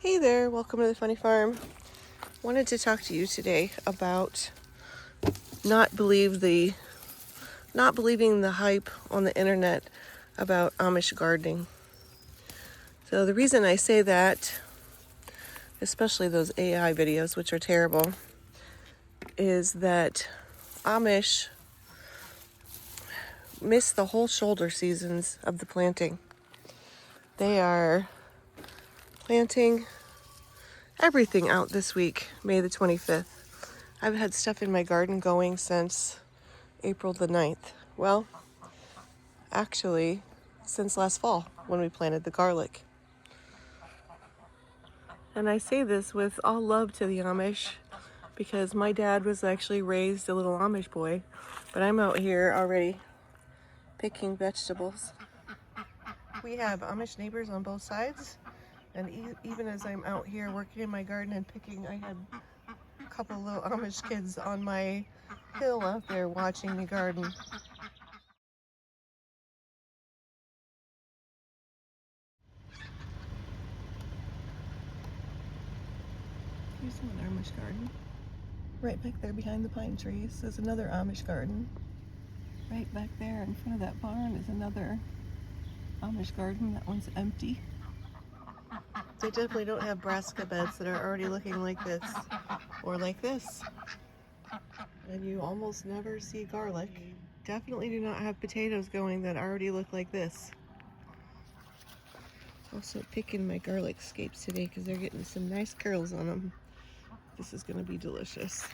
Hey there, welcome to the Funny Farm. Wanted to talk to you today about not believing the hype on the internet about Amish gardening. So the reason I say that, especially those AI videos, which are terrible, is that Amish miss the whole shoulder seasons of the planting. They are planting everything out this week, May the 25th. I've had stuff in my garden going since April the 9th. Well, actually, since last fall when we planted the garlic. And I say this with all love to the Amish because my dad was actually raised a little Amish boy, but I'm out here already picking vegetables. We have Amish neighbors on both sides, and even as I'm out here working in my garden and picking, I had a couple little Amish kids on my hill out there watching me garden. Here's one Amish garden. Right back there behind the pine trees is another Amish garden. Right back there in front of that barn is another Amish garden. That one's empty. They definitely don't have brassica beds that are already looking like this or like this. And you almost never see garlic. Definitely do not have potatoes going that already look like this. Also picking my garlic scapes today because they're getting some nice curls on them. This is going to be delicious.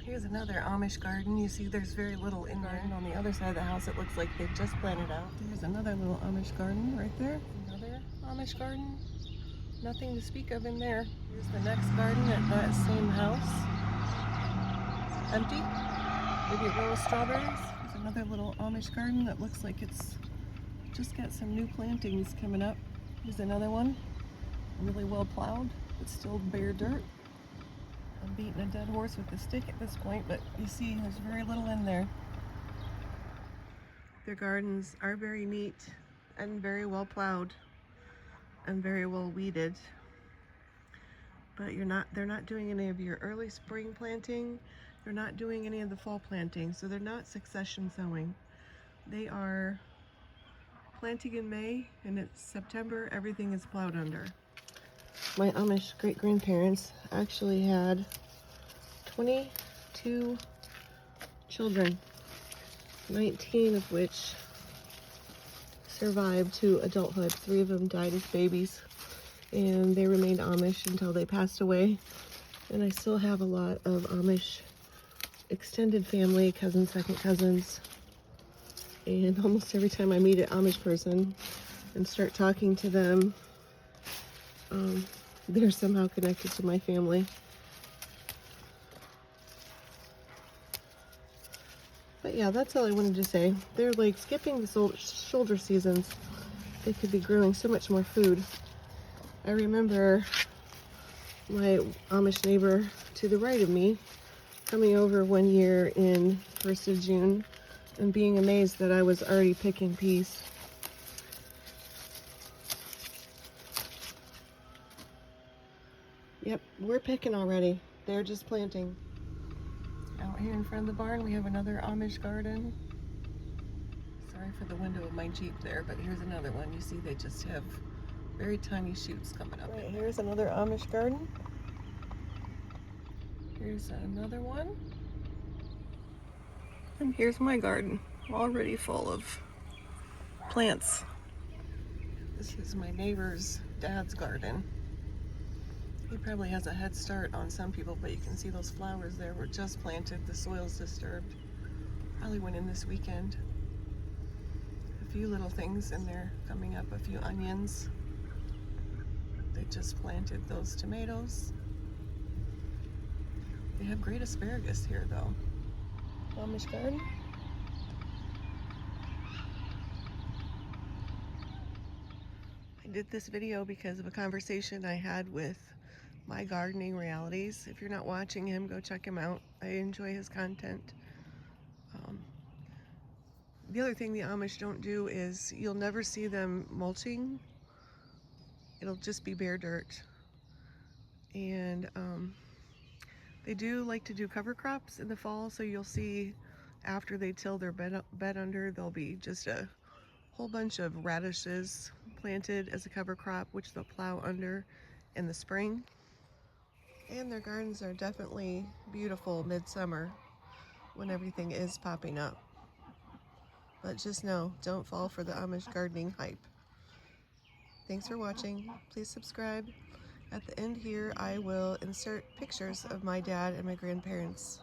Here's another Amish garden. You see there's very little in there. And on the other side of the house it looks like they've just planted out. There's another little Amish garden right there. Another Amish garden. Nothing to speak of in there. Here's the next garden at that same house. Empty. Maybe a row of strawberries. There's another little Amish garden that looks like it's just got some new plantings coming up. Here's another one. Really well plowed, but still bare dirt. I'm beating a dead horse with a stick at this point, but you see there's very little in there. Their gardens are very neat and very well plowed and very well weeded. But they're not doing any of your early spring planting. They're not doing any of the fall planting, so they're not succession sowing. They are planting in May, and it's September, everything is plowed under. My Amish great-grandparents actually had 22 children, 19 of which survived to adulthood. 3 of them died as babies, and they remained Amish until they passed away. And I still have a lot of Amish extended family, cousins, second cousins. And almost every time I meet an Amish person and start talking to them, they're somehow connected to my family. But yeah, that's all I wanted to say. They're like skipping the shoulder seasons. They could be growing so much more food. I remember my Amish neighbor to the right of me coming over one year in 1st of June and being amazed that I was already picking peas. Yep, we're picking already. They're just planting. Out here in front of the barn, we have another Amish garden. Sorry for the window of my Jeep there, but here's another one. You see they just have very tiny shoots coming up. Right, here's another Amish garden. Here's another one. And here's my garden, already full of plants. This is my neighbor's dad's garden. He probably has a head start on some people, but you can see those flowers there were just planted. The soil's disturbed. Probably went in this weekend. A few little things in there coming up, a few onions. They just planted those tomatoes. They have great asparagus here though. Amish garden. I did this video because of a conversation I had with My Gardening Realities. If you're not watching him, go check him out. I enjoy his content. The other thing the Amish don't do is you'll never see them mulching It'll just be bare dirt. And they do like to do cover crops in the fall, so you'll see after they till their bed under, there'll be just a whole bunch of radishes planted as a cover crop, which they'll plow under in the spring. And their gardens are definitely beautiful midsummer when everything is popping up. But just know, don't fall for the Amish gardening hype. Thanks for watching. Please subscribe. At the end here, I will insert pictures of my dad and my grandparents.